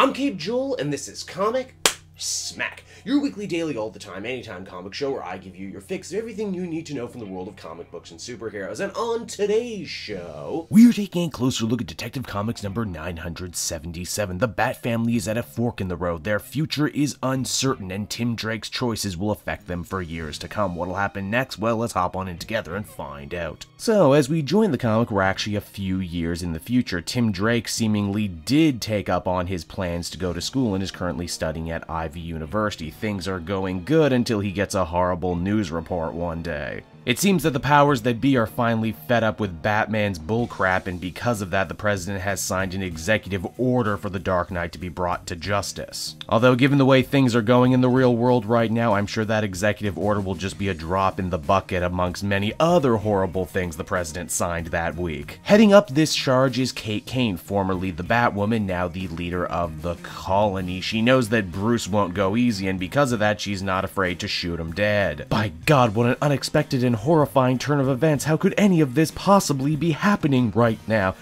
I'm Cape Joel, and this is Comic Smack, your weekly, daily, all the time, anytime comic show where I give you your fix of everything you need to know from the world of comic books and superheroes. And on today's show, we're taking a closer look at Detective Comics number 977. The Bat family is at a fork in the road. Their future is uncertain, and Tim Drake's choices will affect them for years to come. What'll happen next? Well, let's hop on in together and find out. So, as we join the comic, we're actually a few years in the future. Tim Drake seemingly did take up on his plans to go to school and is currently studying at Ivy University. Things are going good until he gets a horrible news report one day. It seems that the powers that be are finally fed up with Batman's bullcrap, and because of that, the president has signed an executive order for the Dark Knight to be brought to justice. Although, given the way things are going in the real world right now, I'm sure that executive order will just be a drop in the bucket amongst many other horrible things the president signed that week. Heading up this charge is Kate Kane, formerly the Batwoman, now the leader of the colony. She knows that Bruce won't go easy, and because of that, she's not afraid to shoot him dead. By God, what an unexpected and horrifying turn of events. How could any of this possibly be happening right now?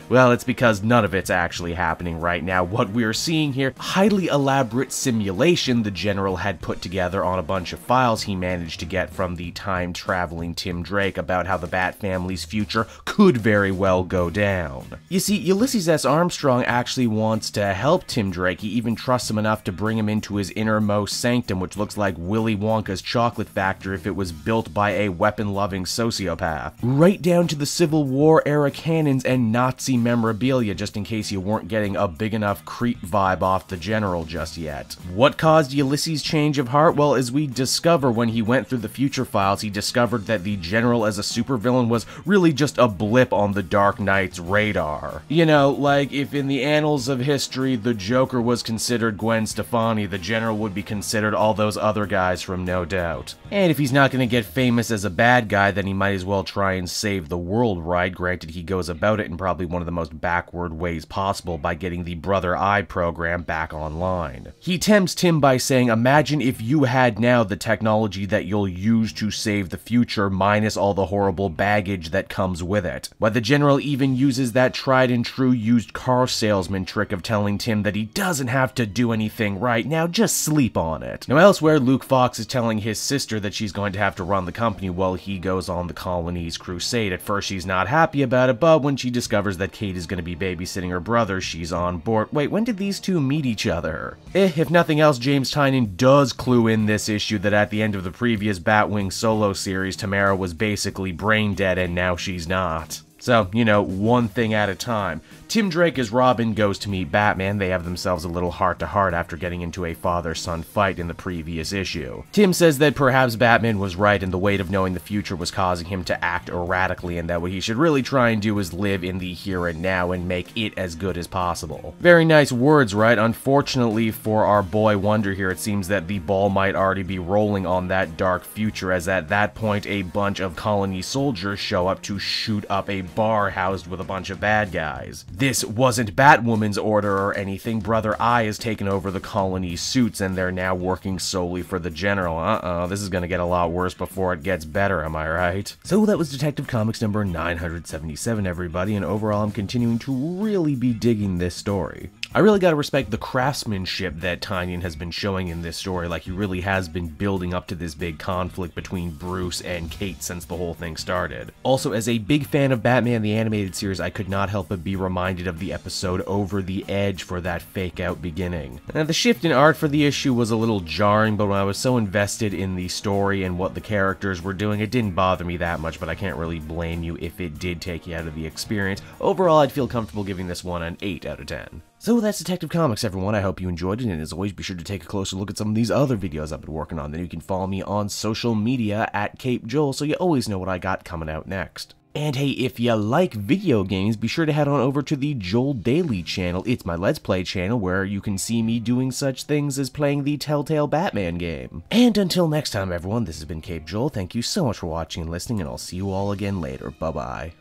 Well, it's because none of it's actually happening right now. What we're seeing here, highly elaborate simulation the General had put together on a bunch of files he managed to get from the time-traveling Tim Drake about how the Bat family's future could very well go down. You see, Ulysses S. Armstrong actually wants to help Tim Drake. He even trusts him enough to bring him into his innermost sanctum, which looks like Willy Wonka's chocolate factory if it was built by a weapon-loving sociopath. Right down to the Civil War era cannons and Nazi memorabilia, just in case you weren't getting a big enough creep vibe off the General just yet. What caused Ulysses' change of heart? Well, as we discover when he went through the future files, he discovered that the General as a supervillain was really just a blip on the Dark Knight's radar. You know, like if in the annals of history the Joker was considered Gwen Stefani, the General would be considered all those other guys from No Doubt. And if he's not gonna get famous as a bad guy, then he might as well try and save the world, right? Granted, he goes about it in probably one of the most backward ways possible by getting the Brother Eye program back online. He tempts Tim by saying, imagine if you had now the technology that you'll use to save the future minus all the horrible baggage that comes with it. But the General even uses that tried and true used car salesman trick of telling Tim that he doesn't have to do anything right now, just sleep on it. Now elsewhere, Luke Fox is telling his sister that she's going to have to run the company while he goes on the colony's crusade. At first she's not happy about it, but when she discovers that Kate is going to be babysitting her brother, she's on board. Wait, when did these two meet each other? If nothing else, James Tynion does clue in this issue that at the end of the previous Batwing solo series, Tamara was basically brain dead and now she's not. So, you know, one thing at a time. Tim Drake as Robin goes to meet Batman. They have themselves a little heart-to-heart after getting into a father-son fight in the previous issue. Tim says that perhaps Batman was right and the weight of knowing the future was causing him to act erratically, and that what he should really try and do is live in the here and now and make it as good as possible. Very nice words, right? Unfortunately for our boy Wonder here, it seems that the ball might already be rolling on that dark future, as at that point a bunch of colony soldiers show up to shoot up a bar housed with a bunch of bad guys. This wasn't Batwoman's order or anything. Brother Eye has taken over the colony's suits and they're now working solely for the General. This is gonna get a lot worse before it gets better, am I right? So that was Detective Comics number 977, everybody, and overall I'm continuing to really be digging this story. I really gotta respect the craftsmanship that Tynion has been showing in this story. Like, he really has been building up to this big conflict between Bruce and Kate since the whole thing started. Also, as a big fan of Batman the Animated Series, I could not help but be reminded of the episode Over the Edge for that fake-out beginning. Now, the shift in art for the issue was a little jarring, but when I was so invested in the story and what the characters were doing, it didn't bother me that much, but I can't really blame you if it did take you out of the experience. Overall, I'd feel comfortable giving this one an 8 out of 10. So that's Detective Comics, everyone. I hope you enjoyed it, and as always, be sure to take a closer look at some of these other videos I've been working on. Then you can follow me on social media at Cape Joel, so you always know what I got coming out next. And hey, if you like video games, be sure to head on over to the Joel Daily channel. It's my Let's Play channel where you can see me doing such things as playing the Telltale Batman game. And until next time, everyone, this has been Cape Joel. Thank you so much for watching and listening, and I'll see you all again later. Bye-bye.